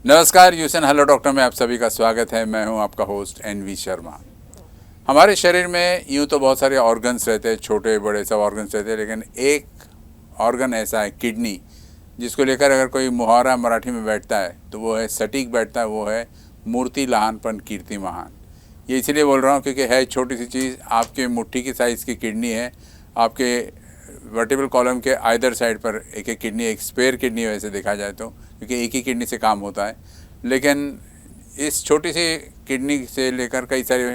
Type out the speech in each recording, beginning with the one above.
नमस्कार यूसन hello doctor में आप सभी का स्वागत है। मैं हूं आपका होस्ट एनवी शर्मा। हमारे शरीर में यूं तो बहुत सारे ऑर्गन्स रहते हैं, छोटे बड़े सब ऑर्गन्स रहते हैं, लेकिन एक ऑर्गन ऐसा है किडनी, जिसको लेकर अगर कोई मुहावरा मराठी में बैठता है तो वो है सटीक बैठता है, वो है मूर्ति लहानपन कीर्ति महान। ये इसलिए बोल रहा हूँ क्योंकि है छोटी सी चीज़, आपके मुट्ठी की साइज़ की किडनी है, आपके वर्टिबल कॉलम के आइदर साइड पर एक एक किडनी, एक स्पेयर किडनी वैसे देखा जाए तो, क्योंकि एक ही किडनी से काम होता है। लेकिन इस छोटी सी किडनी से लेकर कई सारे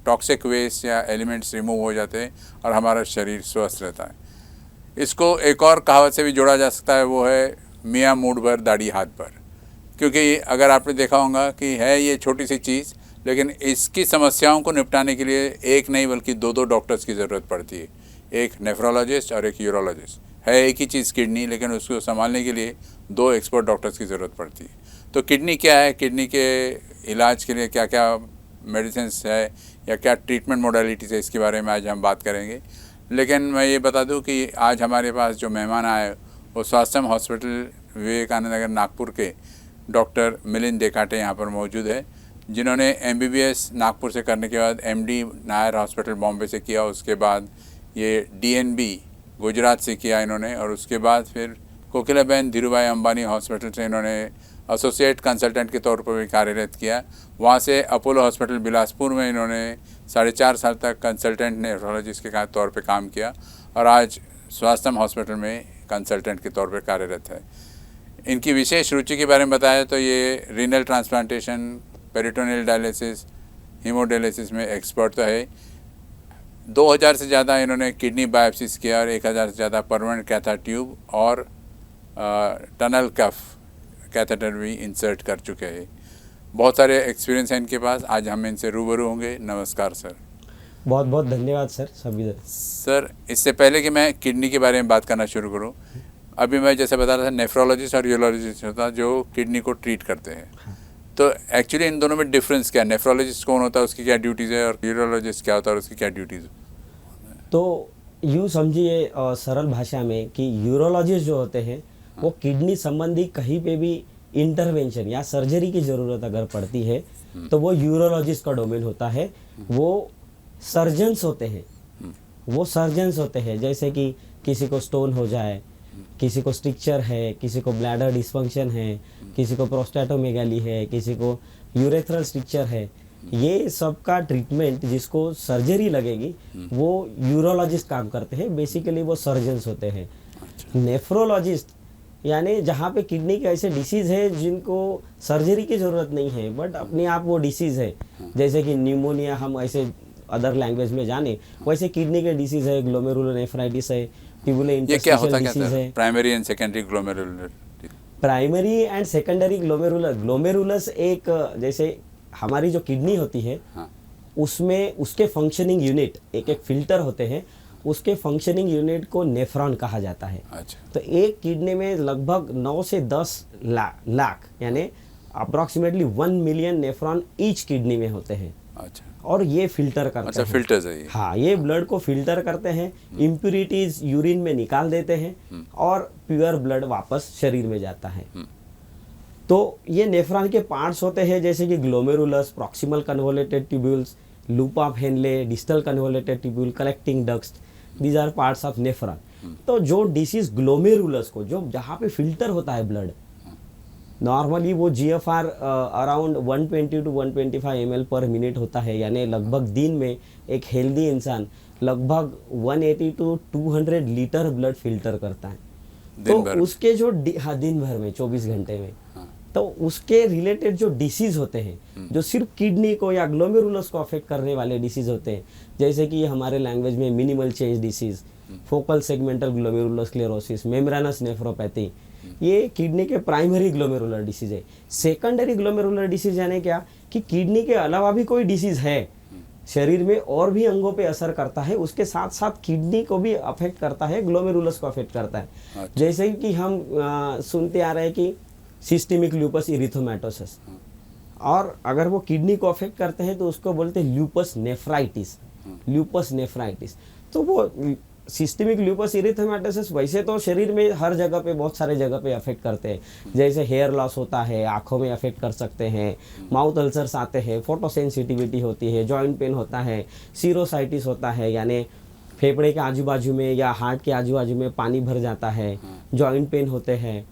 टॉक्सिक वेस्ट या एलिमेंट्स रिमूव हो जाते हैं और हमारा शरीर स्वस्थ रहता है। इसको एक और कहावत से भी जोड़ा जा सकता है, वो है मियाँ मूड भर दाढ़ी हाथ भर। क्योंकि अगर आपने देखा होगा कि है ये छोटी सी चीज़, लेकिन इसकी समस्याओं को निपटाने के लिए एक नहीं बल्कि दो दो डॉक्टर्स की ज़रूरत पड़ती है, एक नेफ्रोलॉजिस्ट और एक यूरोलॉजिस्ट। है एक ही चीज़ किडनी, लेकिन उसको संभालने के लिए दो एक्सपर्ट डॉक्टर्स की ज़रूरत पड़ती है। तो किडनी क्या है, किडनी के इलाज के लिए क्या क्या मेडिसिन है या क्या ट्रीटमेंट मोडालिटीज़ है, इसके बारे में आज हम बात करेंगे। लेकिन मैं ये बता दूं कि आज हमारे पास जो मेहमान आए वो स्वास्थ्यम हॉस्पिटल विवेकानंद नगर नागपुर के डॉक्टर मिलिंद देकाटे यहाँ पर मौजूद है, जिन्होंने MBBS नागपुर से करने के बाद MD नायर हॉस्पिटल बॉम्बे से किया, उसके बाद ये DNB गुजरात से किया इन्होंने, और उसके बाद फिर कोकिलाबेन धीरूभाई अंबानी हॉस्पिटल से इन्होंने एसोसिएट कंसल्टेंट के तौर पर भी कार्यरत किया। वहाँ से अपोलो हॉस्पिटल बिलासपुर में इन्होंने 4.5 साल तक कंसल्टेंट नेफ्रोलॉजिस्ट के तौर पे काम किया, और आज स्वास्थ्यम हॉस्पिटल में कंसल्टेंट के तौर पे कार्यरत है। इनकी विशेष रुचि के बारे में बताया तो ये renal transplantation, peritoneal dialysis, haemodialysis में एक्सपर्ट तो है। 2000 से ज़्यादा इन्होंने किडनी बायोप्सीज किया और 1000 से ज़्यादा परमानेंट कैथा ट्यूब और टनल कफ कैथेटर भी इंसर्ट कर चुके हैं। बहुत सारे एक्सपीरियंस हैं इनके पास। आज हम इनसे रूबरू होंगे। नमस्कार सर। बहुत बहुत धन्यवाद सर। सभी सर, इससे पहले कि मैं किडनी के बारे में बात करना शुरू करूं, अभी मैं जैसे बता रहा था नेफ्रोलॉजिस्ट और यूरोलॉजिस्ट होता है जो किडनी को ट्रीट करते हैं। तो एक्चुअली इन दोनों में डिफरेंस क्या है? नेफ्रोलॉजिस्ट कौन होता है, उसकी क्या ड्यूटीज़ है, और यूरोलॉजिस्ट क्या होता है और उसकी क्या ड्यूटीज़? तो यूँ समझिए सरल भाषा में कि यूरोलॉजिस्ट जो होते हैं वो किडनी संबंधी कहीं पे भी इंटरवेंशन या सर्जरी की ज़रूरत अगर पड़ती है तो वो यूरोलॉजिस्ट का डोमेन होता है। वो सर्जन्स होते हैं जैसे कि किसी को स्टोन हो जाए, किसी को स्ट्रिक्चर है, किसी को ब्लैडर डिस्फंक्शन है, किसी को प्रोस्टेटोमेगाली है, किसी को यूरेथ्रल स्ट्रिक्चर है, ये सब का ट्रीटमेंट जिसको सर्जरी लगेगी वो यूरोलॉजिस्ट काम करते हैं। बेसिकली वो सर्जन्स होते हैं। नेफ्रोलॉजिस्ट यानी जहाँ पे किडनी के ऐसे डिसीज़ है जिनको सर्जरी की ज़रूरत नहीं है बट अपने आप वो डिसीज़ है, जैसे कि न्यूमोनिया हम ऐसे अदर लैंग्वेज में जाने, वैसे किडनी के डिसीज़ है, ग्लोमेरुलोनेफ्राइटिस है, ट्यूबुलर इंटरस्टिशियल डिसीज़ है। Primary and secondary glomerular. Primary and secondary glomerulus एक जैसे हमारी जो किडनी होती है उसमें उसके फंक्शनिंग यूनिट एक फिल्टर होते हैं, उसके फंक्शनिंग यूनिट को नेफ्रॉन कहा जाता है। अच्छा। तो एक किडनी में लगभग 9 से 10 लाख यानी approximately 1 million nephron each kidney में होते हैं। अच्छा। और ये फिल्टर करते हैं। फिल्टर्स है ये। हाँ, ये ब्लड को फिल्टर करते हैं, इम्प्यूरिटीज यूरिन में निकाल देते हैं और प्योर ब्लड वापस शरीर में जाता है। तो ये नेफ्रॉन के पार्ट्स होते हैं जैसे कि glomerulus, proximal convoluted tubules, loop of Henle, distal convoluted tubule, collecting ducts, these are parts of nephron. तो जो डिसीज ग्लोमेरुलस को जो जहाँ पे फिल्टर होता है ब्लड, नॉर्मली वो GFR around 120 to 125 ml per minute होता है, यानी लगभग दिन में एक हेल्दी इंसान लगभग 180 टू 200 लीटर ब्लड फिल्टर करता है। तो उसके जो दिन भर में 24 घंटे में, तो उसके रिलेटेड जो डिसीज़ होते हैं जो सिर्फ किडनी को या ग्लोमेरुलस को अफेक्ट करने वाले डिसीज़ होते हैं, जैसे कि हमारे लैंग्वेज में minimal change disease, focal segmental glomerulosclerosis, membranous nephropathy, ये किडनी के प्राइमरी ग्लोमेरुलर डिसीज़ है। सेकेंडरी ग्लोमेरुलर डिसीज़ यानी क्या कि किडनी के अलावा भी कोई डिसीज़ है शरीर में और भी अंगों पे असर करता है, उसके साथ साथ किडनी को भी अफेक्ट करता है, ग्लोमेरुलस को अफेक्ट करता है। अच्छा। जैसे कि हम सुनते आ रहे हैं कि सिस्टेमिक ल्यूपस इरिथोमेटोसिस, और अगर वो किडनी को अफेक्ट करते हैं तो उसको बोलते हैं ल्यूपस नेफ्राइटिस। तो वो सिस्टेमिक ल्यूपस इरिथेमेटोसिस वैसे तो शरीर में हर जगह पे, बहुत सारे जगह पे अफेक्ट करते हैं। जैसे हेयर लॉस होता है, आंखों में अफेक्ट कर सकते हैं, माउथ अल्सर्स आते हैं, फोटो सेंसिटिविटी होती है, जॉइंट पेन होता है, सीरोसाइटिस होता है, यानी फेफड़े के आजू बाजू में या हार्ट के आजू बाजू में पानी भर जाता है, जॉइंट पेन होते हैं,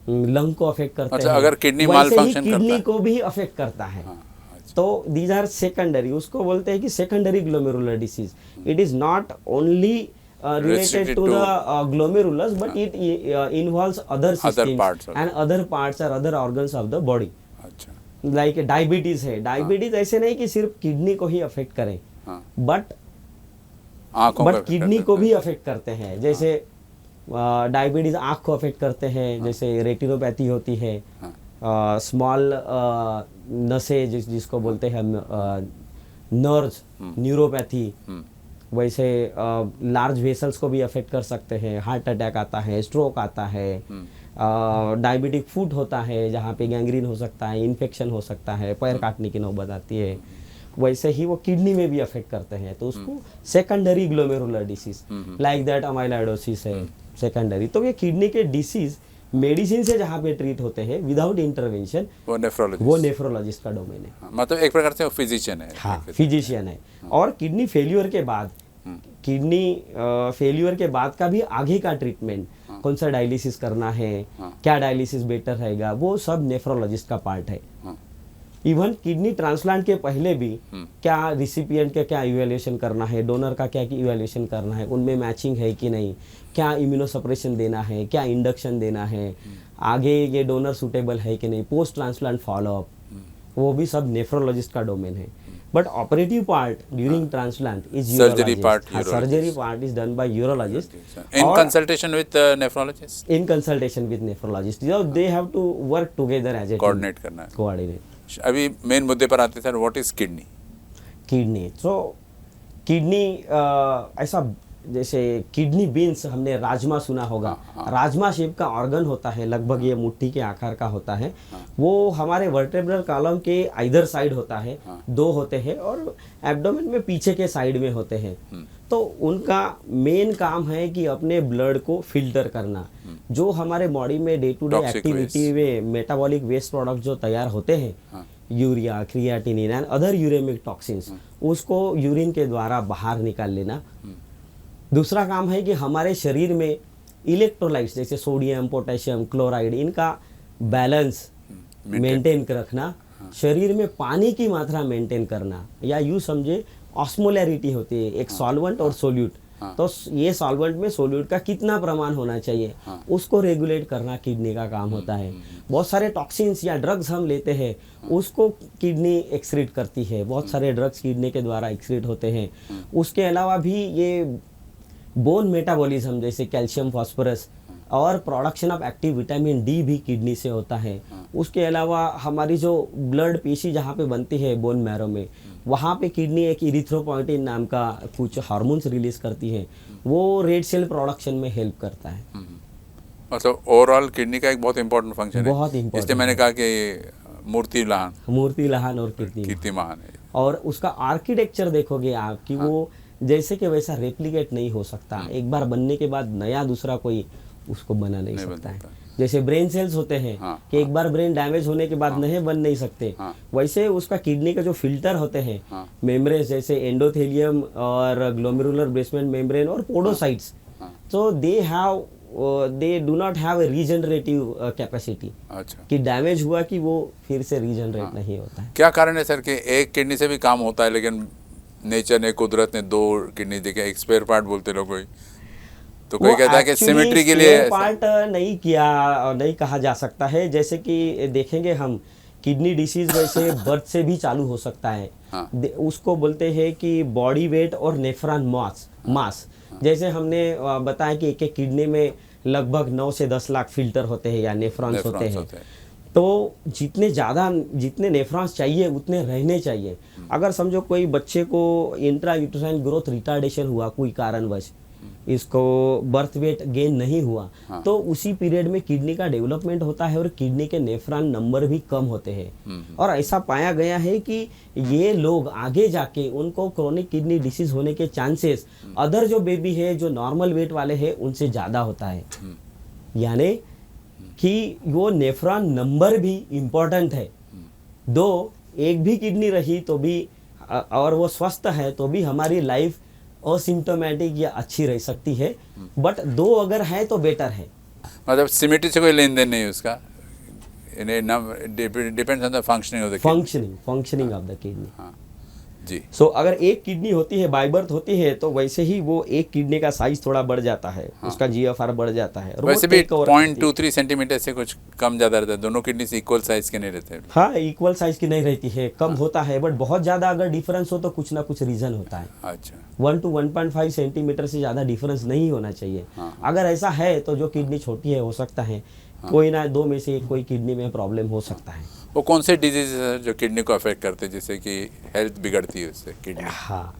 लंग को अफेक्ट करते अच्छा, हैं। अगर किडनी वैसे ही malfunction करता किडनी है। को भी अफेक्ट करता है। हाँ, अच्छा। तो दीज आर सेकेंडरी, उसको बोलते हैं कि secondary glomerular disease. It is not only related Restricted to to- the glomerulus, but it involves other systems parts of and other parts or other organs of the body. अच्छा, like diabetes है, diabetes ऐसे नहीं कि सिर्फ kidney को ही affect करें, हाँ, but आँखों का किडनी को भी अफेक्ट करते हैं। जैसे डायबिटीज आँख को अफेक्ट करते हैं, जैसे रेटिनोपैथी होती है, स्मॉल नसें जिसको बोलते हैं नर्व्स, न्यूरोपैथी, वैसे लार्ज वेसल्स को भी अफेक्ट कर सकते हैं। हार्ट अटैक आता है, स्ट्रोक आता है, डायबिटिक फुट होता है जहाँ पे गैंग्रीन हो सकता है, इन्फेक्शन हो सकता है, पैर काटने की नौबत आती है। वैसे ही वो किडनी में भी अफेक्ट करते हैं, तो उसको secondary glomerular disease, like that amyloidosis है सेकेंडरी। तो ये किडनी के डिसीज मेडिसिन से जहाँ पे ट्रीट होते हैं विदाउट इंटरवेंशन, वो नेफ्रोलॉजिस्ट, वो नेफ्रोलॉजिस्ट का डोमेन है। मतलब एक प्रकार से वो फिजिशियन है। हाँ, फिजिशियन है। और किडनी फेल्यूर के बाद, किडनी फेल्यूर के बाद का भी आगे का ट्रीटमेंट, कौन सा डायलिसिस करना है, क्या डायलिसिस बेटर रहेगा, वो सब नेफ्रोलॉजिस्ट का पार्ट है। इवन किडनी ट्रांसप्लांट के पहले भी क्या रिसिपिएंट का क्या इवैल्यूएशन करना है, डोनर का क्या इवैल्यूएशन करना है, उनमें मैचिंग है कि नहीं, क्या इम्यूनोसप्रेशन देना है, क्या इंडक्शन देना है, आगे ये डोनर सूटेबल है कि नहीं, पोस्ट ट्रांसप्लांट फॉलोअप, वो भी सब नेफ्रोलॉजिस्ट का डोमेन है। But operative part during transplant is surgery part, surgery part is done by urologist in consultation with nephrologist, in consultation with nephrologist. They have to work together as a coordinate करना है। Coordinate. अभी मेन मुद्दे पर आते sir, what is kidney? Kidney, तो kidney ऐसा, जैसे किडनी बीन्स, हमने राजमा सुना होगा, राजमा शेप का ऑर्गन होता है, लगभग ये मुट्ठी के आकार का होता है। वो हमारे वर्टेब्रल कॉलम के आइदर साइड होता है, दो होते हैं, और एब्डोमेन में पीछे के साइड में होते हैं। तो उनका मेन काम है कि अपने ब्लड को फिल्टर करना। जो हमारे बॉडी में day to day Toxic activity में मेटाबॉलिक वेस्ट प्रोडक्ट जो तैयार होते हैं, urea, creatinine and other uremic toxins, उसको यूरिन के द्वारा बाहर निकाल लेना। दूसरा काम है कि हमारे शरीर में इलेक्ट्रोलाइट्स जैसे सोडियम, पोटेशियम, क्लोराइड, इनका बैलेंस मेंटेन रखना। शरीर में पानी की मात्रा मेंटेन करना, या यूँ समझे ऑस्मोलैरिटी होती है, एक सॉल्वेंट और सोल्यूट। तो ये सॉल्वेंट में सोल्यूट का कितना प्रमाण होना चाहिए, उसको रेगुलेट करना किडनी का काम होता है। बहुत सारे टॉक्सिन्स या ड्रग्स हम लेते हैं, उसको किडनी एक्सक्रीट करती है। बहुत सारे ड्रग्स किडनी के द्वारा एक्सक्रीट होते हैं। उसके अलावा भी ये बोन मेटाबॉलिज्म जैसे कैल्शियम, फास्फोरस और production of active vitamin D भी किडनी से होता है। उसके अलावा हमारी जो ब्लड पेशी जहाँ पे बनती है बोन मैरो में, वहाँ पे किडनी एक इरिथ्रोपोइटिन नाम का कुछ हार्मोन्स रिलीज करती है, वो रेड सेल प्रोडक्शन में हेल्प करता है। मतलब ओवरऑल किडनी का एक बहुत इंपॉर्टेंट फंक्शन है, बहुत important इसलिए मैंने कहा कि मूर्ति लहान और कीर्ति महान है। और उसका आर्किटेक्चर देखोगे आप कि वो जैसे कि वैसा रेप्लिकेट नहीं हो सकता। एक बार बनने के बाद नया दूसरा कोई उसको बना नहीं सकता है। जैसे ब्रेन सेल्स होते हैं कि एक बार ब्रेन डैमेज होने के बाद नहीं बन नहीं सकते, वैसे उसका किडनी का जो फिल्टर होते हैं मेम्ब्रेन्स, जैसे एंडोथेलियम और ग्लोमेरुलर बेसमेंट मेम्ब्रेन और पोडोसाइट्स, तो they do not have a regenerative capacity. अच्छा, कि डैमेज हुआ कि वो फिर से रीजनरेट नहीं होता है। क्या कारण है सर कि एक किडनी से भी काम होता है, लेकिन नेचर ने, कुदरत ने दो किडनी देखे, एक स्पेयर पार्ट बोलते लोग, कोई तो कोई कहता है कि सिमेट्री के लिए पार्ट नहीं कहा जा सकता है। जैसे कि देखेंगे हम, किडनी डिसीज वैसे बर्थ से भी चालू हो सकता है। उसको बोलते हैं कि बॉडी वेट और नेफ्रॉन मास। जैसे हमने बताया कि एक एक किडनी में लगभग 9 से 10 लाख फिल्टर होते हैं या नेफ्रॉन्स होते हैं। तो जितने नेफ्रॉन्स चाहिए उतने रहने चाहिए। अगर समझो कोई बच्चे को इंट्रा यूट्राइन ग्रोथ रिटार्डेशन हुआ कोई कारणवश, इसको बर्थ वेट गेन नहीं हुआ, तो उसी पीरियड में किडनी का डेवलपमेंट होता है और किडनी के नेफ्रॉन नंबर भी कम होते हैं। और ऐसा पाया गया है कि ये लोग आगे जाके उनको क्रोनिक किडनी डिसीज होने के चांसेस अदर जो बेबी है जो नॉर्मल वेट वाले हैं उनसे ज़्यादा होता है। यानी कि वो नेफ्रॉन नंबर भी इम्पोर्टेंट है। दो एक भी किडनी रही तो भी और वो स्वस्थ है तो भी हमारी लाइफ असिम्टोमेटिक या अच्छी रह सकती है, बट दो अगर है तो बेटर है। मतलब सिमेट्री से कोई लेन देन नहीं है उसका, depends on the functioning of the functioning of the kidney. हाँ जी। सो अगर एक किडनी होती है, बाय बर्थ होती है, तो वैसे ही वो एक किडनी का साइज थोड़ा बढ़ जाता है, उसका GFR बढ़ जाता है। और वैसे भी 0.23 सेंटीमीटर से कुछ कम ज़्यादा रहता है, दोनों किडनी इक्वल साइज के नहीं रहते। हाँ, इक्वल साइज की नहीं रहती है, कम होता है, बट बहुत ज़्यादा अगर डिफरेंस हो तो कुछ ना कुछ रीज़न होता है। अच्छा, 1 to 1.5 सेंटीमीटर से ज़्यादा डिफरेंस नहीं होना चाहिए। अगर ऐसा है तो जो किडनी छोटी है हो सकता है कोई ना दो में से कोई किडनी में प्रॉब्लम हो सकता है। वो कौन से डिजीज है जो किडनी को अफेक्ट करते हैं जिससे कि हेल्थ बिगड़ती है उससे किडनी? हाँ,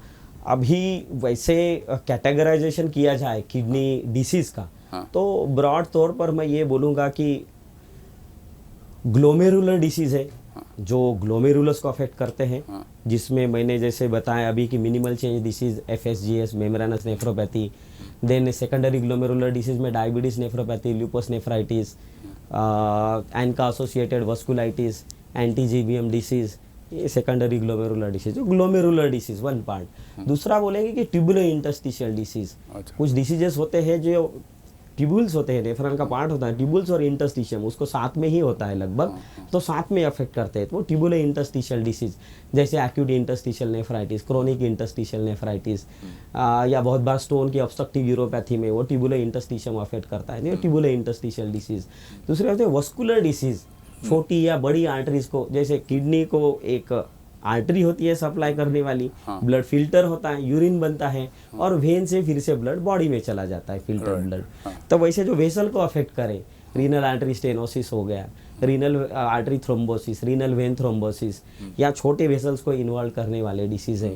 अभी वैसे कैटेगराइजेशन किया जाए किडनी डिसीज का, तो ब्रॉड तौर पर मैं ये बोलूँगा कि ग्लोमेरुलर डिसीज़ है जो ग्लोमेरुलस को अफेक्ट करते हैं, जिसमें मैंने जैसे बताया अभी कि minimal change disease, FSGS, membranous nephropathy, then secondary glomerular disease में diabetes nephropathy, lupus nephritis, ANCA associated vasculitis, anti GBM disease, ये secondary glomerular disease. Glomerular disease one part. दूसरा बोलेंगे कि ट्यूबुलर इंटरस्टिशियल डिसीज। कुछ डिसीजेस होते हैं जो ट्यूबुल्स होते हैं, नेफ्रॉन का पार्ट होता है, ट्यूबुल्स और इंटरस्टिशियम उसको साथ में ही होता है लगभग, तो साथ में अफेक्ट करते हैं, तो वो ट्यूबुलर इंटरस्टिशियल डिसीज जैसे acute interstitial nephritis, chronic interstitial nephritis, या बहुत बार स्टोन की ऑब्स्ट्रक्टिव यूरोपैथी में वो ट्यूबुलर इंटरस्टिशियम अफेक्ट करता है, ये ट्यूबुलर इंटरस्टिशियल डिसीज। दूसरे होते हैं वस्कुलर डिसीज, छोटी या बड़ी आर्टरीज को, जैसे किडनी को एक आर्टरी होती है सप्लाई करने वाली, ब्लड फिल्टर होता है, यूरिन बनता है और वेन से फिर से ब्लड बॉडी में चला जाता है, फिल्टर ब्लड। तो वैसे जो वेसल को अफेक्ट करे, रीनल आर्टरी स्टेनोसिस हो गया, renal artery thrombosis, renal vein thrombosis, या छोटे वेसल्स को इन्वॉल्व करने वाले डिसीज है,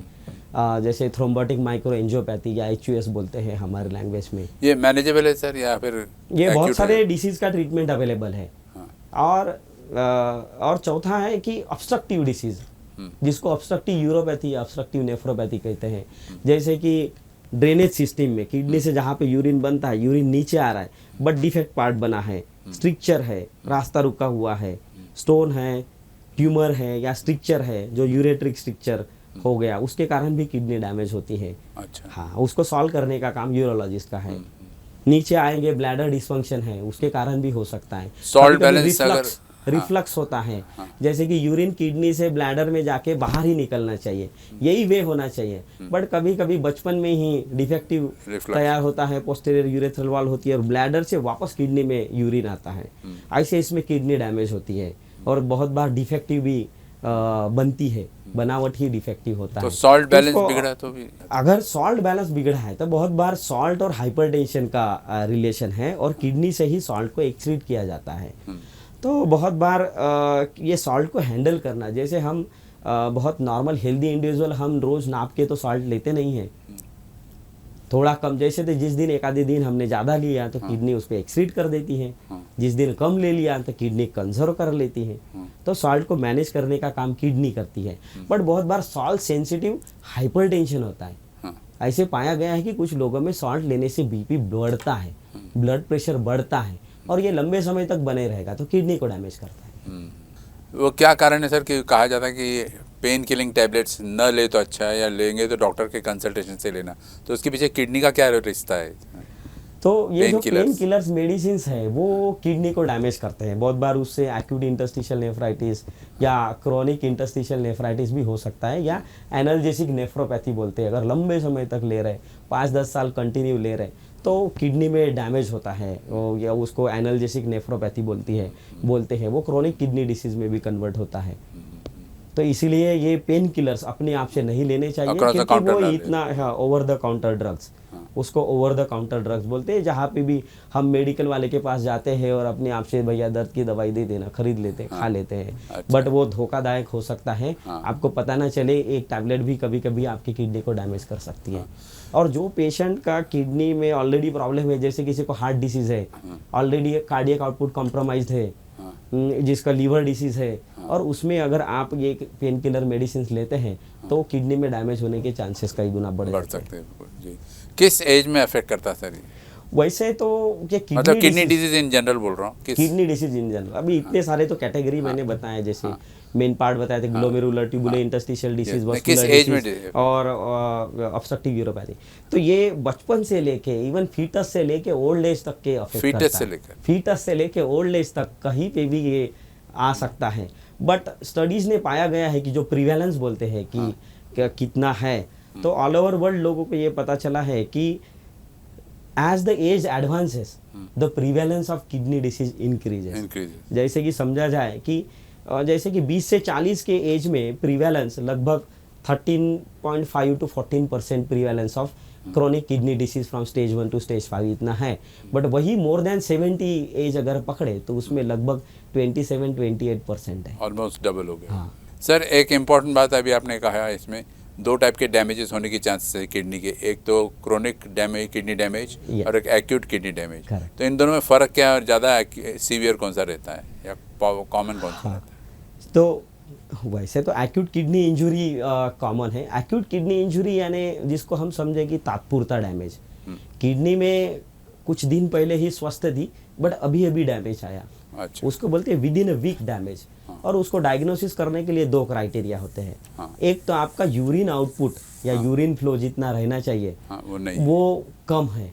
जैसे थ्रोम्बोटिक माइक्रो एंजियोपैथी या HUS बोलते हैं हमारे लैंग्वेज में। ये मैनेजेबल है सर या फिर ये बहुत सारे डिसीज का ट्रीटमेंट अवेलेबल है। और चौथा है कि ऑब्स्ट्रक्टिव डिसीज, जिसको ऑब्स्ट्रक्टिव यूरोपैथी या ऑब्स्ट्रक्टिव नेफ्रोपैथी कहते हैं, जैसे कि ड्रेनेज सिस्टम में किडनी से जहाँ पे यूरिन बनता है, यूरिन नीचे आ रहा है बट डिफेक्ट पार्ट बना है, स्ट्रिक्चर है, रास्ता रुका हुआ है, स्टोन है, ट्यूमर है या स्ट्रिक्चर है जो यूरेट्रिक स्ट्रिक्चर हो गया, उसके कारण भी किडनी डैमेज होती है। अच्छा। हाँ, उसको सॉल्व करने का काम यूरोलॉजिस्ट का है। नीचे आएंगे, ब्लैडर डिस्फंक्शन है, उसके कारण भी हो सकता है। सॉल्ट बैलेंस अगर रिफ्लक्स होता है, जैसे कि यूरिन किडनी से ब्लैडर में जाके बाहर ही निकलना चाहिए, यही वे होना चाहिए, बट कभी कभी बचपन में ही डिफेक्टिव तैयार होता है, पोस्टीरियर यूरेथ्रल वॉल होती है और ब्लैडर से वापस किडनी में यूरिन आता है, ऐसे इसमें किडनी डैमेज होती है और बहुत बार डिफेक्टिव भी बनती है, बनावट ही डिफेक्टिव होता है। तो सॉल्ट बैलेंस बिगड़ा तो भी, अगर सॉल्ट बैलेंस बिगड़ा है तो बहुत बार सॉल्ट और हाइपरटेंशन का रिलेशन है और किडनी से ही सॉल्ट को एक्सक्रीट किया जाता है। तो बहुत बार ये सॉल्ट को हैंडल करना, जैसे हम बहुत नॉर्मल हेल्दी इंडिविजुअल हम रोज़ नाप के तो सॉल्ट लेते नहीं हैं, थोड़ा कम, जैसे तो जिस दिन एक आधे दिन हमने ज़्यादा लिया तो किडनी उस पर एक्सक्रीट कर देती है, जिस दिन कम ले लिया तो किडनी कंजर्व कर लेती है, तो सॉल्ट को मैनेज करने का काम किडनी करती है। बट बहुत बार सॉल्ट सेंसिटिव हाइपरटेंशन होता है, ऐसे पाया गया है कि कुछ लोगों में सॉल्ट लेने से BP बढ़ता है, ब्लड प्रेशर बढ़ता है और ये लंबे समय तक बने रहेगा तो किडनी को डैमेज करता है। वो क्या कारण है सर कि कहा जाता है कि पेन किलिंग टैबलेट्स न ले तो अच्छा है या लेंगे तो डॉक्टर के कंसल्टेशन से लेना, तो उसके पीछे किडनी का क्या रिश्ता है? तो ये जो पेन किलर्स मेडिसिन है वो किडनी को डैमेज करते हैं, बहुत बार उससे एक्यूट इंटरस्टिशियल नेफ्राइटिस या क्रोनिक इंटरस्टिशियल नेफ्राइटिस भी हो सकता है, या एनाल्जेसिक नेफ्रोपैथी बोलते हैं, अगर लंबे समय तक ले रहे 5-10 साल कंटिन्यू ले रहे तो किडनी में डैमेज होता है, या उसको एनाल्जेसिक नेफ्रोपैथी बोलते हैं, वो क्रोनिक किडनी डिसीज में भी कन्वर्ट होता है। तो इसीलिए ये पेन किलर्स अपने आप से नहीं लेने चाहिए, क्योंकि वो इतना ओवर द काउंटर ड्रग्स, उसको ओवर द काउंटर ड्रग्स बोलते हैं। जहाँ पे भी हम मेडिकल वाले के पास जाते हैं और अपने आप से भैया दर्द की दवाई दे देना, खरीद लेते हैं, खा लेते हैं, बट वो धोखादायक हो सकता है, आपको पता ना चले एक टैबलेट भी कभी कभी आपकी किडनी को डैमेज कर सकती है। और जो पेशेंट का किडनी में ऑलरेडी प्रॉब्लम है, जैसे किसी को हार्ट डिसीज है, ऑलरेडी कार्डियक आउटपुट कॉम्प्रोमाइज्ड है, जिसका लीवर डिसीज है, और उसमें अगर आप ये पेन किलर मेडिसिन लेते हैं तो किडनी में डैमेज होने के चांसेस कई गुना बढ़ सकते हैं। जी, किस एज में अफेक्ट करता है सर ये? वैसे तो ये मतलब किडनी डिजीज इन जनरल बोल रहा हूँ, किडनी डिसीज इन जनरल अभी इतने सारे तो कैटेगरी मैंने बताए, जैसे मेन पार्ट बताए थे, glomerular tubular interstitial disease, vascular disease और ऑब्स्ट्रक्टिव यूरोपैथी। तो ये बचपन से लेके इवन फीटस से लेके ओल्ड एज तक के अफेक्ट करता है। फीटस से लेके ओल्ड एज तक कहीं पे भी ये आ सकता है। बट स्टडीज ने पाया गया है कि जो प्रिवेलेंस बोलते हैं कि कितना है, तो ऑल ओवर वर्ल्ड लोगों को ये पता चला है कि as the age advances the prevalence of kidney disease increases। जैसे कि समझा जाए कि जैसे कि 20 से 40 के एज में प्रीवेलेंस लगभग 13.5 to 14% prevalence of chronic kidney disease from stage 1 to stage 5 इतना है। बट वही मोर देन 70 एज अगर पकड़े तो उसमें लगभग 27-28% है, ऑलमोस्ट डबल हो गया। सर एक इम्पॉर्टेंट बात अभी आपने कहा, इसमें दो टाइप के डैमेजेस होने की चांसेस है किडनी के, एक तो क्रोनिक डैमेज, किडनी डैमेज, और एक एक्यूट किडनी डैमेज। तो इन दोनों में फ़र्क क्या है, और ज़्यादा सीवियर कौन सा रहता है या कॉमन कौन सा रहता है? तो वैसे तो एक्यूट किडनी इंजुरी कॉमन है। एक्यूट किडनी इंजुरी यानी जिसको हम समझे कि तात्पुरता डैमेज, किडनी में कुछ दिन पहले ही स्वस्थ थी बट अभी अभी डैमेज आया, अच्छा। उसको बोलते हैं within a week damage. और उसको डायग्नोसिस करने के लिए दो क्राइटेरिया होते हैं। एक तो आपका यूरिन आउटपुट या यूरिन फ्लो जितना रहना चाहिए वो कम है,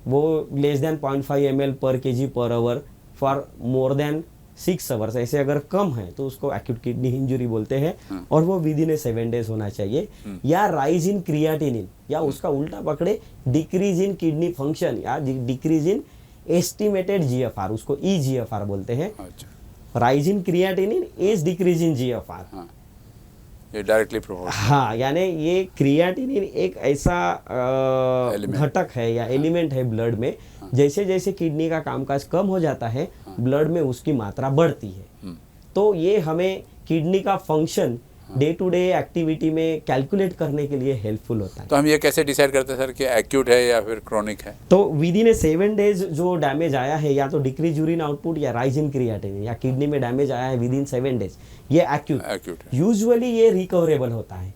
वो लेस देन 0.5 ml पर kg per hour for more then 6 hours, ऐसे अगर कम है तो उसको एक्यूट किडनी इंजुरी बोलते हैं। और वो विद इन 7 days होना चाहिए। या राइज इन क्रिएटिनिन, या उसका उल्टा पकड़े डिक्रीज इन किडनी फंक्शन या डिक्रीज इन एस्टिमेटेड जीएफआर, उसको ईजीएफआर बोलते हैं। Rise in creatinine is decrease in GFR, ये डायरेक्टली प्रोपोर्शनल। हाँ, यानी ये क्रिएटिनिन एक ऐसा घटक है या एलिमेंट है ब्लड में, जैसे जैसे किडनी का कामकाज कम हो जाता है ब्लड में उसकी मात्रा बढ़ती है। तो ये हमें किडनी का function day to day activity में कैलकुलेट करने के लिए हेल्पफुल होता है। तो हम ये कैसे डिसाइड करते हैं सर कि एक्यूट है या फिर क्रोनिक है? तो विद इन 7 days जो डैमेज आया है, या तो डिक्रीज यूरिन आउटपुट या राइज इन क्रिएटिनिन, या किडनी में डैमेज आया है विद इन 7 days, ये एक्यूट है। यूजुअली ये रिकवरेबल होता है,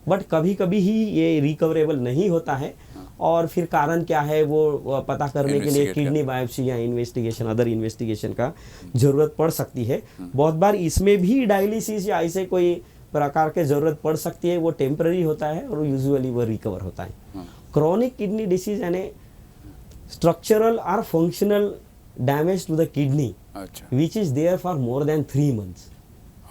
बट कभी कभी ही ये रिकवरेबल नहीं होता है। और फिर कारण क्या है वो पता करने के लिए किडनी बायोप्सी या इन्वेस्टिगेशन, अदर इन्वेस्टिगेशन का जरूरत पड़ सकती है। बहुत बार इसमें भी डायलिसिस या ऐसे कोई प्रकार के जरूरत पड़ सकती है, वो टेम्पररी होता है और यूजुअली वो रिकवर होता है। क्रोनिक किडनी डिसीज यानी स्ट्रक्चरल और functional damage to the kidney which is there for more than 3 months।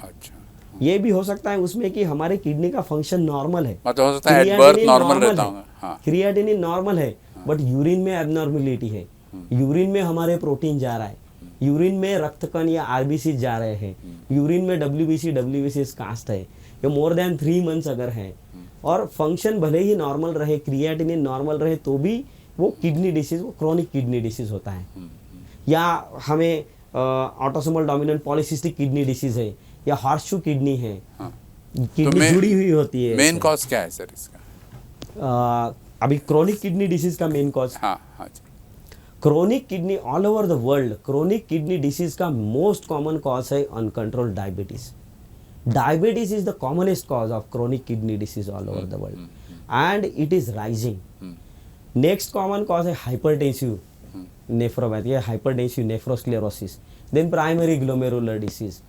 अच्छा, ये भी हो सकता है उसमें कि हमारे किडनी का फंक्शन नॉर्मल है, मतलब हो सकता है एट बर्थ नॉर्मल रहता होगा, क्रिएटिनिन नॉर्मल है, बट यूरिन में एबनॉर्मेलिटी है, यूरिन में हमारे प्रोटीन जा रहा है, यूरिन में रक्त कण या आरबीसी जा रहे हैं, यूरिन में डब्ल्यूबीसी कास्ट है, ये मोर देन 3 months अगर है, और फंक्शन भले ही नॉर्मल रहे, क्रिएटिनिन नॉर्मल रहे, तो भी वो किडनी डिसीज, वो क्रोनिक किडनी डिसीज होता है। या हमें autosomal dominant polycystic kidney disease है, या हॉर्सशू किडनी है, किडनी जुड़ी हुई होती है। मेन कॉज क्या है सर इसका? अभी क्रोनिक किडनी डिसीज का main cause, chronic kidney all over the world, chronic kidney disease का मोस्ट कॉमन कॉज है uncontrolled diabetes. Diabetes is the commonest cause of chronic kidney disease all over the world and it is rising. Next common cause है hypertensive nephropathy, hypertensive nephrosclerosis, then primary glomerular disease,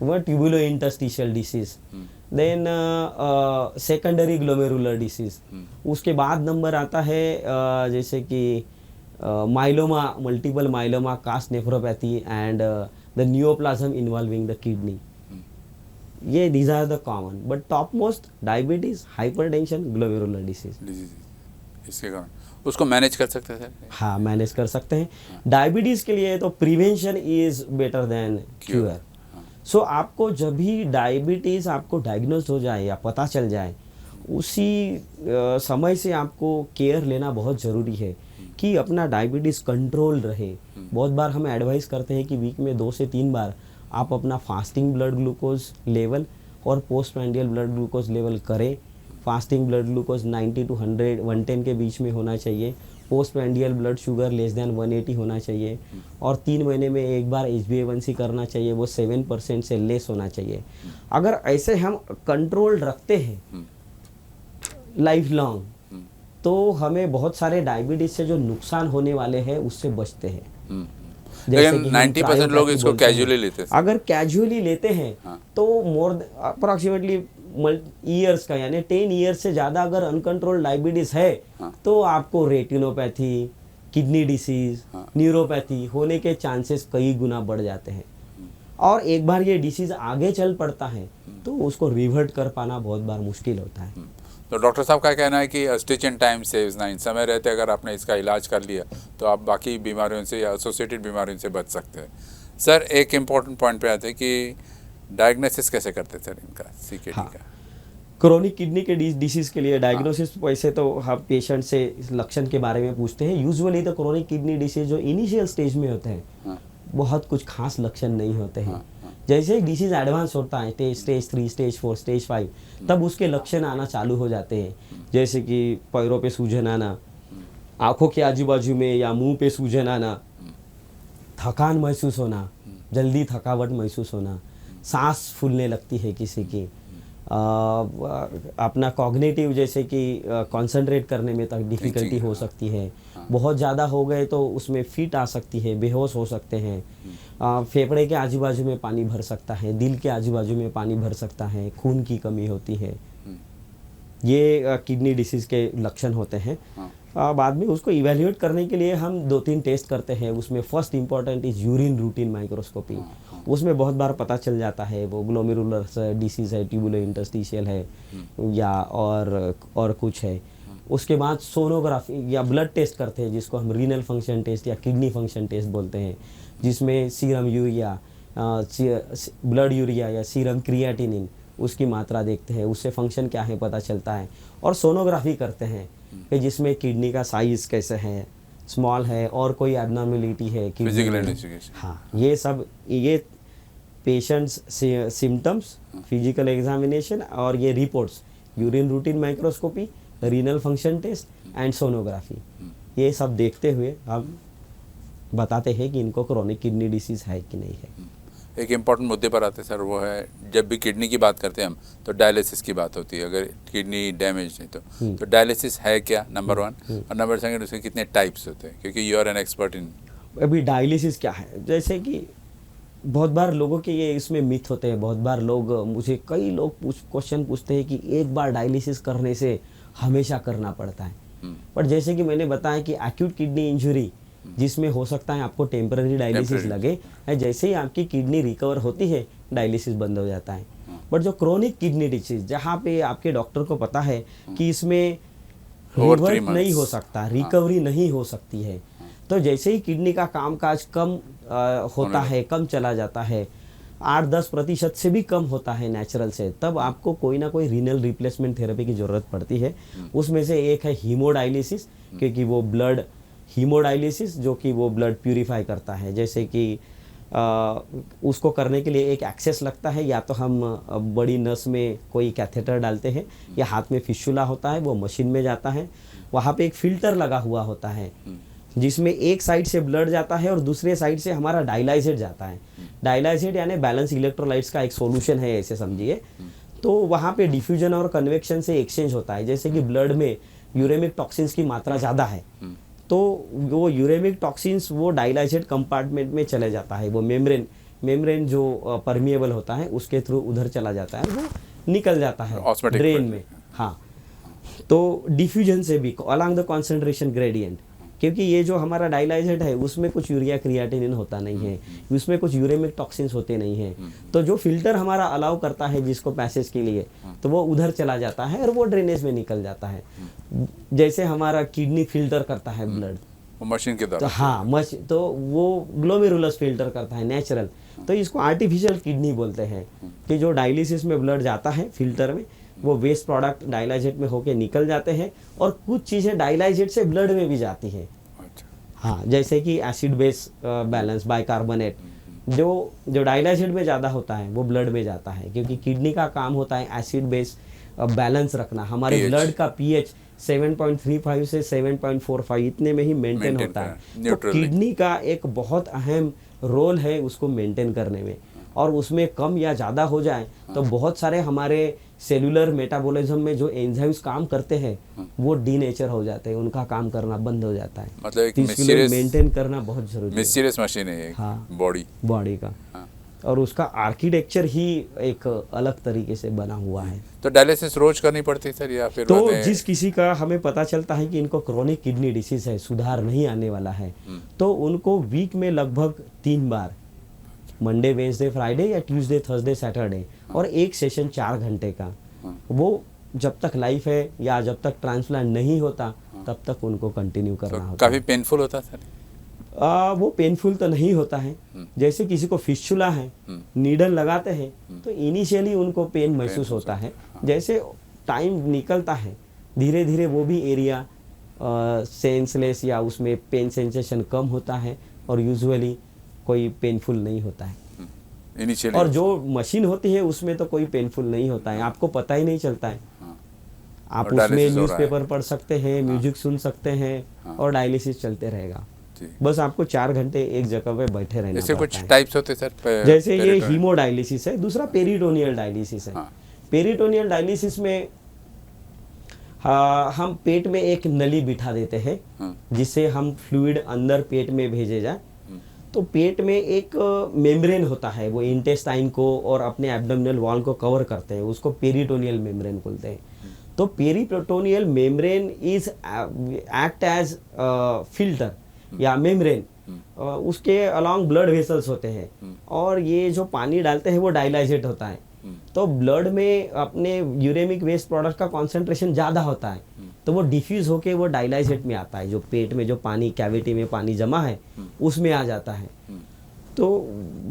tubulo interstitial disease, then secondary glomerular disease. उसके बाद number आता है जैसे कि myeloma, multiple myeloma, cast nephropathy and the neoplasm involving the kidney. ये these are the common, but top most diabetes, hypertension, glomerular disease. इसके कारण उसको मैनेज कर सकते हैं सर? हाँ, मैनेज कर सकते हैं। डायबिटीज के लिए तो prevention is better than cure. So आपको जब भी डायबिटीज आपको डायग्नोज हो जाए या पता चल जाए, उसी समय से आपको केयर लेना बहुत ज़रूरी है कि अपना डायबिटीज़ कंट्रोल रहे। बहुत बार हम एडवाइस करते हैं कि वीक में 2 से 3 बार आप अपना फास्टिंग ब्लड ग्लूकोज लेवल और post prandial blood glucose level करें। फास्टिंग ब्लड ग्लूकोज 90 टू 100 110 के बीच में होना चाहिए, post prandial blood sugar less than 180 होना चाहिए, और 3 महीने में एक बार HbA1c करना चाहिए, वो 7% से लेस होना चाहिए। अगर ऐसे हम कंट्रोल रखते हैं लाइफ लॉन्ग, तो हमें बहुत सारे डायबिटीज से जो नुकसान होने वाले हैं उससे बचते हैं। लेकिन 90% लोग इसको कैजुअली लेते हैं। अगर कैजुअली लेते हैं तो मोर अप्रोक्सीमेटली ईयर्स का, यानी 10 ईयर्स से ज़्यादा अगर अनकंट्रोल डायबिटीज़ है तो आपको रेटिनोपैथी, किडनी डिसीज, न्यूरोपैथी होने के चांसेस कई गुना बढ़ जाते हैं। और एक बार ये डिसीज आगे चल पड़ता है तो उसको रिवर्ट कर पाना बहुत बार मुश्किल होता है। तो डॉक्टर साहब का कहना है कि stitch in time saves nine, समय रहते अगर आपने इसका इलाज कर लिया तो आप बाकी बीमारियों से या एसोसिएटेड बीमारियों से बच सकते हैं। सर एक इम्पॉर्टेंट पॉइंट पे आते हैं कि डायग्नोसिस कैसे करते हैं सर इनका, CKD का? क्रोनिक किडनी के डिसीज़ के लिए डायग्नोसिस वैसे तो हम पेशेंट से लक्षण के बारे में पूछते हैं। यूजुअली तो क्रोनिक किडनी डिसीज जो इनिशियल स्टेज में होते हैं बहुत कुछ खास लक्षण नहीं होते हैं। जैसे ही डिसीज एडवांस होता है, स्टेज 3, स्टेज 4, स्टेज 5, तब उसके लक्षण आना चालू हो जाते हैं, जैसे कि पैरों पे सूजन आना, आँखों के आजू बाजू में या मुंह पे सूजन आना, थकान महसूस होना, जल्दी थकावट महसूस होना, सांस फूलने लगती है किसी की, अपना कॉग्निटिव जैसे कि कंसंट्रेट करने में तक डिफ़िकल्टी हो सकती है, बहुत ज़्यादा हो गए तो उसमें फिट आ सकती है, बेहोश हो सकते हैं, फेफड़े के आजू बाजू में पानी भर सकता है, दिल के आजू बाजू में पानी भर सकता है, खून की कमी होती है। ये किडनी डिसीज़ के लक्षण होते हैं। बाद में उसको इवेल्युएट करने के लिए हम 2-3 टेस्ट करते हैं। उसमें first important is urine routine microscopy. उसमें बहुत बार पता चल जाता है वो ग्लोमेरुलर डिसीज़ है, ट्यूबुलर इंटरस्टिशियल है या और कुछ है। उसके बाद सोनोग्राफी या ब्लड टेस्ट करते हैं जिसको हम रीनल फंक्शन टेस्ट या किडनी फंक्शन टेस्ट बोलते हैं, जिसमें सीरम यूरिया, ब्लड यूरिया या सीरम क्रिएटिनिन उसकी मात्रा देखते हैं, उससे फंक्शन क्या है पता चलता है। और सोनोग्राफी करते हैं कि जिसमें किडनी का साइज़ कैसे है, स्मॉल है और कोई एबनॉर्मेलिटी है किडनी। हाँ, ये सब ये पेशेंट्स सिम्टम्स, फिजिकल एग्जामिनेशन और ये reports, urine routine microscopy, renal function test and sonography, ये सब देखते हुए हम बताते हैं कि इनको क्रोनिक किडनी डिसीज़ है कि नहीं है। एक इम्पॉर्टेंट मुद्दे पर आते हैं सर, वो है जब भी किडनी की बात करते हैं हम तो डायलिसिस की बात होती है। अगर किडनी डैमेज है तो डायलिसिस है क्या, नंबर 1, और नंबर 2 उसके कितने टाइप्स होते हैं, क्योंकि you are an expert in. अभी डायलिसिस क्या है, जैसे कि बहुत बार लोगों के ये इसमें मिथ होते हैं। बहुत बार लोग मुझे कई लोग क्वेश्चन पूछते हैं कि एक बार डायलिसिस करने से हमेशा करना पड़ता है। पर जैसे कि मैंने बताया कि एक्यूट किडनी इंजरी जिसमें हो सकता है आपको टेम्पररी डायलिसिस लगे, जैसे ही आपकी किडनी रिकवर होती है डायलिसिस बंद हो जाता है। बट जो क्रोनिक किडनी डिसीज जहाँ पे आपके डॉक्टर को पता है कि इसमें रिवर्ट नहीं हो सकता, रिकवरी नहीं हो सकती है, तो जैसे ही किडनी का कामकाज कम होता है, कम चला जाता है, 8-10% से भी कम होता है नेचुरल से, तब आपको कोई ना कोई रीनल रिप्लेसमेंट थेरेपी की ज़रूरत पड़ती है। उसमें से एक है हीमोडायलिसिस, क्योंकि वो ब्लड हीमोडायलिसिस जो कि वो ब्लड प्यूरिफाई करता है। जैसे कि उसको करने के लिए एक एक्सेस लगता है, या तो हम बड़ी नस में कोई कैथेटर डालते हैं या हाथ में फिशुला होता है, वो मशीन में जाता है, वहाँ पे एक फ़िल्टर लगा हुआ होता है जिसमें एक साइड से ब्लड जाता है और दूसरे साइड से हमारा डायलाइजेट जाता है। डायलाइजेट यानी बैलेंस इलेक्ट्रोलाइट्स का एक सॉल्यूशन है, ऐसे समझिए। तो वहाँ पे डिफ्यूजन और कन्वेक्शन से एक्सचेंज होता है। जैसे कि ब्लड में यूरेमिक टॉक्सिन्स की मात्रा ज़्यादा है तो वो यूरेमिक टॉक्सिन्स वो डायलाइजेट कंपार्टमेंट में चले जाता है, वो मेम्ब्रेन जो परमिएबल होता है उसके थ्रू उधर चला जाता है, वो निकल जाता है ड्रेन में। हाँ, तो डिफ्यूजन से भी अलॉन्ग द कॉन्सेंट्रेशन ग्रेडियंट, क्योंकि ये जो हमारा डायलाइजेट है उसमें कुछ यूरिया क्रिएटिनिन होता नहीं है, उसमें कुछ यूरेमिक टॉक्सिन्स होते नहीं हैं, तो जो फिल्टर हमारा अलाउ करता है जिसको पैसेज के लिए, तो वो उधर चला जाता है और वो ड्रेनेज में निकल जाता है। जैसे हमारा किडनी फिल्टर करता है ब्लड मशीन के द्वारा, तो हाँ तो वो ग्लोमेरुलस फिल्टर करता है नेचुरल, तो इसको आर्टिफिशियल किडनी बोलते हैं। कि जो डायलिसिस में ब्लड जाता है फिल्टर में, वो वेस्ट प्रोडक्ट डायलाइजेट में होके निकल जाते हैं और कुछ चीज़ें डायलाइजेट से ब्लड में भी जाती हैं। हाँ, जैसे कि एसिड बेस बैलेंस, बाइकार्बोनेट जो डायलाइजेट में ज़्यादा होता है वो ब्लड में जाता है, क्योंकि किडनी का काम होता है एसिड बेस बैलेंस रखना, हमारे pH ब्लड का पीएच 7.35 से 7.45 इतने में ही मेंटेन Maintain होता है। करना, तो neutrally। किडनी का एक बहुत अहम रोल है उसको मेंटेन करने में, और उसमें कम या ज़्यादा हो जाए तो बहुत सारे हमारे सेलुलर मेटाबॉलिज्म में जो एंजाइम्स काम करते हैं वो डीनेचर हो जाते हैं, उनका काम करना बंद हो जाता है। मतलब एक तो इसके लिए mysterious- मेंटेन करना बहुत जरूरी है मिस्टीरियस मशीन है ये हाँ। बॉडी। बॉडी का, और उसका आर्किटेक्चर ही एक अलग तरीके से बना हुआ है। तो डायलिसिस रोज करनी पड़ती है सर, या फिर तो बाद जिस किसी का हमें पता चलता है कि इनको क्रोनिक किडनी डिसीज है, सुधार नहीं आने वाला है, तो उनको वीक में लगभग 3 बार, मंडे वेंसडे फ्राइडे या ट्यूसडे थर्सडे सैटरडे, और एक सेशन 4 घंटे का, वो जब तक लाइफ है या जब तक ट्रांसप्लांट नहीं होता तब तक उनको कंटिन्यू करना तो होता काफी पेनफुल होता है सर? वो पेनफुल तो नहीं होता है। जैसे किसी को फिस्चुला है, नीडल लगाते हैं तो इनिशियली उनको पेन महसूस होता है। जैसे टाइम निकलता है धीरे धीरे वो भी एरिया सेंसलेस या उसमें पेन सेंसेशन कम होता है, और यूजुअली कोई पेनफुल नहीं होता है। इनिशियली। और जो मशीन होती है उसमें तो कोई पेनफुल नहीं होता है, आपको पता ही नहीं चलता है। आप और उसमें डायलिसिस हो रहा है। न्यूज़पेपर पढ़ सकते हैं, म्यूजिक सुन सकते हैं, और डायलिसिस चलते रहेगा। जी। बस आपको 4 घंटे एक जगह पे बैठे रहना ऐसे पड़ता कुछ है। टाइप्स होते हैं सर? जैसे ये पेरिटोनियल। हीमोडायलिसिस है, दूसरा पेरिटोनियल डायलिसिस है। हाँ। पेरिटोनियल डायलिसिस में हम पेट में एक नली बिठा देते हैं जिससे हम फ्लूइड अंदर पेट में भेजे जाए। तो पेट में एक मेम्ब्रेन होता है, वो इंटेस्टाइन को और अपने एब्डोमिनल वॉल को कवर करते हैं, उसको पेरिटोनियल मेम्ब्रेन बोलते हैं। तो peritoneal membrane is act as filter या मेम्ब्रेन, उसके अलॉन्ग ब्लड वेसल्स होते हैं, और ये जो पानी डालते हैं वो डायलाइजेट होता है। तो ब्लड में अपने यूरेमिक वेस्ट प्रोडक्ट का कॉन्सेंट्रेशन ज़्यादा होता है, तो वो डिफ्यूज होके वो डायलाइजेट में आता है, जो पेट में जो पानी कैविटी में पानी जमा है उसमें आ जाता है। तो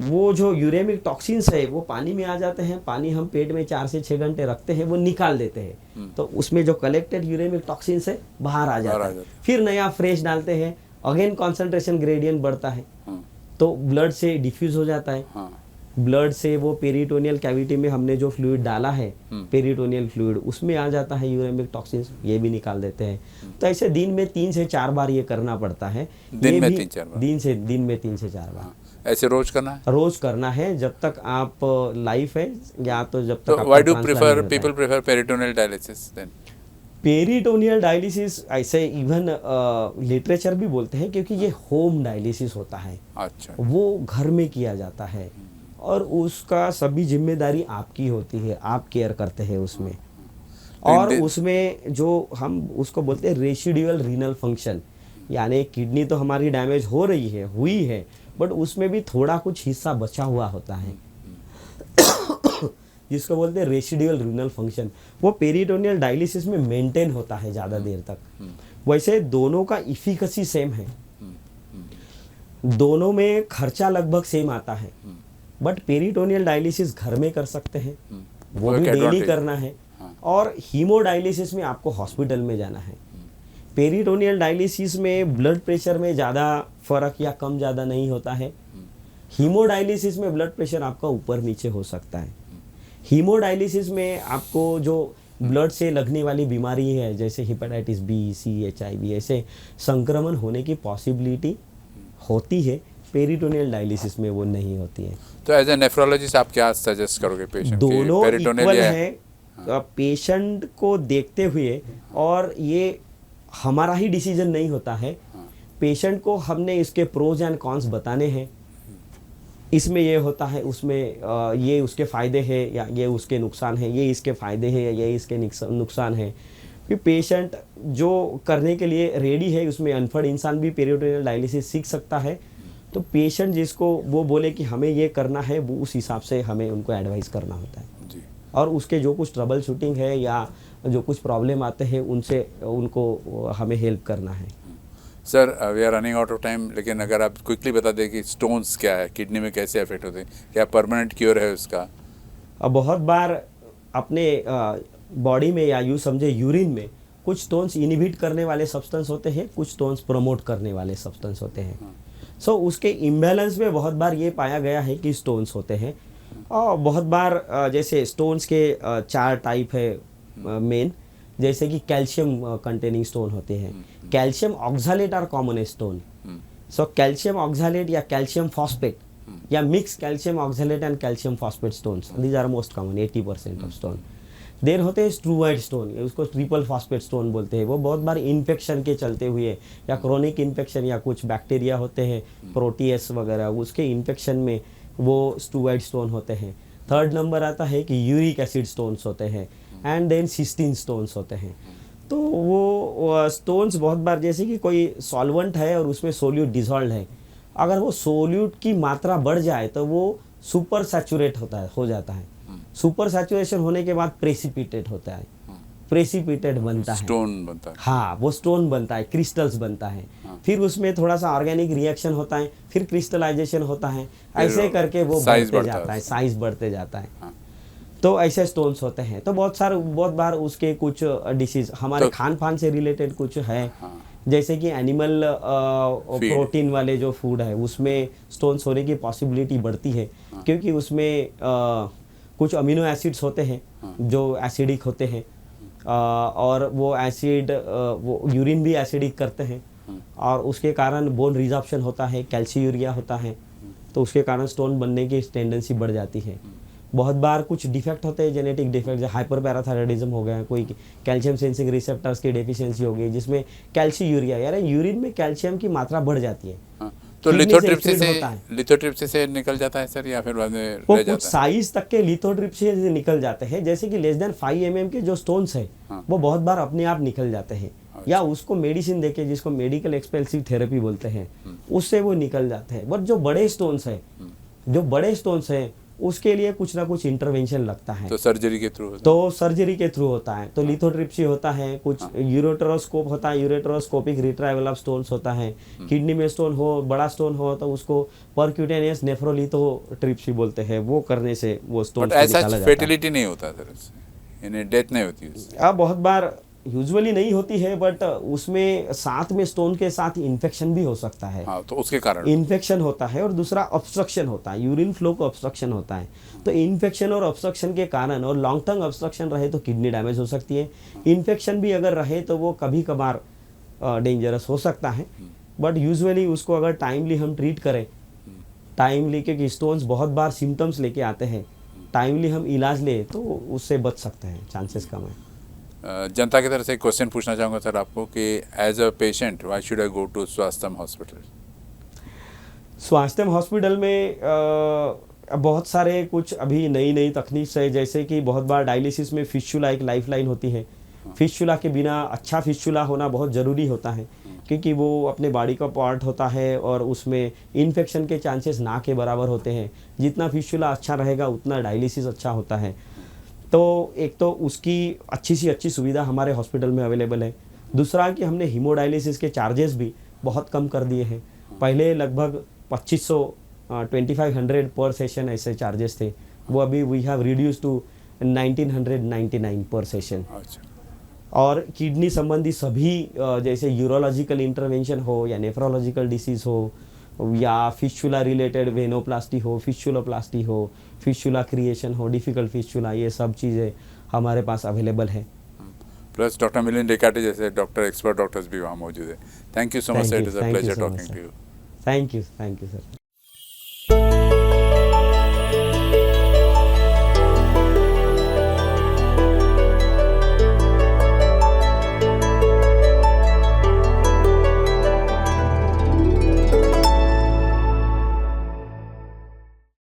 वो जो यूरेमिक टॉक्सिन्स है वो पानी में आ जाते हैं, पानी हम पेट में 4 से 6 घंटे रखते हैं, वो निकाल देते हैं, तो उसमें जो कलेक्टेड यूरेमिक टॉक्सिन्स है बाहर आ जाता है। फिर नया फ्रेश डालते हैं, अगेन कॉन्सेंट्रेशन ग्रेडियंट बढ़ता है, तो ब्लड से डिफ्यूज हो जाता है। ब्लड से वो पेरिटोनियल कैविटी में हमने जो फ्लूइड डाला है, पेरिटोनियल फ्लूइड, उसमें आ जाता है यूरेमिक टॉक्सिन्स, ये भी निकाल देते हैं। तो ऐसे दिन में 3 से 4 बार ये करना पड़ता है। दिन में 3-4 बार? दिन में 3 से 4 बार ऐसे रोज करना है? रोज करना है जब तक आप लाइफ है, या तो जब तक तो आपका व्हाई डू transplant प्रेफर नहीं होता है। People prefer peritoneal dialysis then? Peritoneal dialysis ऐसे इवन लिटरेचर भी बोलते हैं, क्योंकि ये होम डायलिसिस होता है, अच्छा। वो घर में किया जाता है, और उसका सभी जिम्मेदारी आपकी होती है, आप केयर करते हैं उसमें। और उसमें जो हम उसको बोलते हैं रेसिडुअल रीनल फंक्शन, यानी किडनी तो हमारी डैमेज हो रही है, हुई है, बट उसमें भी थोड़ा कुछ हिस्सा बचा हुआ होता है जिसको बोलते हैं रेसिडुअल रीनल फंक्शन, वो पेरिटोनियल डायलिसिस में मेंटेन होता है ज़्यादा देर तक। वैसे दोनों का इफिकेसी सेम है, दोनों में खर्चा लगभग सेम आता है, बट पेरिटोनियल डायलिसिस घर में कर सकते हैं, वो भी डेली करना है, और हीमोडायलिसिस में आपको हॉस्पिटल में जाना है। पेरिटोनियल डायलिसिस में ब्लड प्रेशर में ज़्यादा फर्क या कम ज़्यादा नहीं होता है। हीमोडायलिसिस में ब्लड प्रेशर आपका ऊपर नीचे हो सकता है। हीमोडायलिसिस में आपको जो ब्लड से लगने वाली बीमारी है, जैसे हेपेटाइटिस बी, सी, HIV, ऐसे संक्रमण होने की पॉसिबिलिटी होती है, पेरिटोनियल डायलिसिस में वो नहीं होती है। तो एज ए नेफ्रोलॉजिस्ट आप क्या सजेस्ट करोगे पेशेंट को? दोनों पेरिटोनियल इक्वल या है पेशेंट को देखते हुए, और ये हमारा ही डिसीजन नहीं होता है, पेशेंट को हमने इसके प्रोज एंड कॉन्स बताने हैं, इसमें ये होता है, उसमें ये उसके फ़ायदे हैं या ये उसके नुकसान है, ये इसके फ़ायदे हैं या ये इसके नुकसान है। फिर पेशेंट जो करने के लिए रेडी है, उसमें अनपढ़ इंसान भी पेरिटोनियल डायलिसिस सीख सकता है। तो पेशेंट जिसको वो बोले कि हमें ये करना है, वो उस हिसाब से हमें उनको एडवाइस करना होता है जी। और उसके जो कुछ ट्रबल शूटिंग है या जो कुछ प्रॉब्लम आते हैं उनसे उनको हमें हेल्प करना है। Sir we are running out of time, लेकिन अगर आप क्विकली बता दें कि स्टोन्स क्या है, किडनी में कैसे अफेक्ट होते हैं, क्या परमानेंट क्योर है उसका? बहुत बार अपने बॉडी में या यूँ समझे यूरिन में कुछ स्टोन्स इनहिबिट करने वाले सब्सटेंस होते हैं, कुछ स्टोन्स प्रमोट करने वाले सब्सटेंस होते हैं। सो उसके इम्बैलेंस में बहुत बार ये पाया गया है कि स्टोन्स होते हैं। और बहुत बार जैसे स्टोन्स के 4 टाइप है, मेन, जैसे कि कैल्शियम कंटेनिंग स्टोन होते हैं, calcium oxalate are common stone. So calcium oxalate या कैल्शियम फॉस्फेट या mix calcium oxalate and calcium phosphate stones, these are most common 80% of stone. Then होते हैं स्ट्रूवाइड स्टोन, उसको ट्रिपल फॉस्फेट स्टोन बोलते हैं. वो बहुत बार इन्फेक्शन के चलते हुए या क्रोनिक इन्फेक्शन या कुछ बैक्टीरिया होते हैं प्रोटीएस वगैरह, उसके इन्फेक्शन में वो स्ट्रूवाइड स्टोन होते हैं. थर्ड नंबर आता है कि यूरिक एसिड स्टोन्स होते हैं एंड देन सिस्टीन स्टोन्स होते हैं. तो वो स्टोन्स बहुत बार जैसे कि कोई सॉल्वेंट है और उसमें सोल्यूट डिजॉल्व है, अगर वो सोल्यूट की मात्रा बढ़ जाए तो वो सुपर सैचुरेट हो जाता है. सुपर सैचुरेशन होने के बाद प्रेसिपिटेट होता है, प्रेसिपिटेट बनता है, स्टोन बनता है. हाँ, वो स्टोन बनता है, क्रिस्टल्स बनता है. फिर उसमें थोड़ा सा ऑर्गेनिक रिएक्शन होता है, फिर क्रिस्टलाइजेशन होता है, ऐसे करके वो बढ़ते जाता है, साइज बढ़ते जाता है. तो ऐसे स्टोन्स होते हैं. तो बहुत बार उसके कुछ डिसीज हमारे खान पान से रिलेटेड कुछ है, जैसे कि एनिमल प्रोटीन वाले जो फूड है उसमें स्टोन्स होने की पॉसिबिलिटी बढ़ती है, क्योंकि उसमें कुछ अमीनो एसिड्स होते हैं जो एसिडिक होते हैं, और वो एसिड वो यूरिन भी एसिडिक करते हैं, और उसके कारण बोन रिजॉर्प्शन होता है, कैल्शियूरिया होता है, तो उसके कारण स्टोन बनने की टेंडेंसी बढ़ जाती है. बहुत बार कुछ डिफेक्ट होते हैं, जेनेटिक डिफेक्ट, जैसे हाइपर पैराथायराइडिज्म हो गया, कोई कैल्शियम सेंसिंग रिसेप्टर्स की डेफिशिएंसी हो गई, जिसमें कैल्शियूरिया यानी यूरिन में कैल्शियम की मात्रा बढ़ जाती है. तो लिथोट्रिप्सी से निकल जाता है सर, या फिर बाद में वो रह कुछ जाता है? साइज तक के लिथोट्रिप्सी से निकल जाते हैं, जैसे कि लेस देन 5 mm के जो स्टोन्स है वो बहुत बार अपने आप निकल जाते हैं, या उसको मेडिसिन देके, जिसको मेडिकल एक्सपेंसिव थेरेपी बोलते हैं, उससे वो निकल जाते हैं. बट जो बड़े स्टोन्स हैं उसके लिए कुछ ना कुछ इंटरवेंशन लगता है, तो सर्जरी के थ्रू होता है. तो लिथोट्रिप्सी होता है, कुछ यूरेट्रोस्कोप होता है, यूरेट्रोस्कोपिक रिट्राइवल ऑफ स्टोन्स होता है. किडनी में स्टोन हो, बड़ा स्टोन हो, तो उसको परक्यूटेनियस नेफ्रोलिथोट्रिप्सी बोलते हैं. वो करने से वो स्टोन निकाला जाता है. फेटिलिटी नहीं होता सर उससे, यानी डेथ नहीं होती उससे? अब बहुत बार यूजुअली नहीं होती है, बट उसमें साथ में स्टोन के साथ इन्फेक्शन भी हो सकता है. हाँ, तो उसके कारण इन्फेक्शन होता है, और दूसरा ऑब्स्ट्रक्शन होता है, यूरिन फ्लो को ऑब्स्ट्रक्शन होता है. तो इन्फेक्शन और ऑब्स्ट्रक्शन के कारण, और लॉन्ग टर्म ऑब्स्ट्रक्शन रहे तो किडनी डैमेज हो सकती है. इन्फेक्शन भी अगर रहे तो वो कभी कभार डेंजरस हो सकता है. बट यूजुअली उसको अगर टाइमली हम ट्रीट करें, टाइमली, क्योंकि स्टोन्स बहुत बार सिम्टम्स लेके आते हैं, टाइमली हम इलाज ले तो उससे बच सकते हैं, चांसेस कम है. जनता की तरफ से एक क्वेश्चन पूछना चाहूँगा सर आपको कि as a patient why should I go to Swasthyam hospital? Swasthyam hospital में बहुत सारे कुछ अभी नई तकनीक है, जैसे कि बहुत बार डायलिसिस में फिस्चुला एक लाइफलाइन होती है. फिस्चुला के बिना, अच्छा फिस्चुला होना बहुत ज़रूरी होता है, क्योंकि वो अपने बॉडी का पार्ट होता है और उसमें इन्फेक्शन के चांसेस ना के बराबर होते हैं. जितना फिस्चुला अच्छा रहेगा उतना डायलिसिस अच्छा होता है. तो एक तो उसकी अच्छी से अच्छी सुविधा हमारे हॉस्पिटल में अवेलेबल है. दूसरा कि हमने हीमोडायलिसिस के चार्जेस भी बहुत कम कर दिए हैं. पहले लगभग 2500 पर सेशन ऐसे चार्जेस थे, वो अभी वी हैव रिड्यूस टू 1999 पर सेशन. और किडनी संबंधी सभी जैसे यूरोलॉजिकल इंटरवेंशन हो, या नेफ्रोलॉजिकल डिसीज़ हो, या फिस्चुला रिलेटेड वेनोप्लास्टी हो, फिस्चुलोप्लास्टी हो, फिस्चुला क्रिएशन हो, डिफिकल्ट फिस्चुला, ये सब चीज़ें हमारे पास अवेलेबल है. प्लस डॉक्टर मिलिंद डेकाटे जैसे डॉक्टर, एक्सपर्ट डॉक्टर्स भी वहाँ मौजूद है. Thank you so much sir, it is a pleasure talking to you. Thank you sir.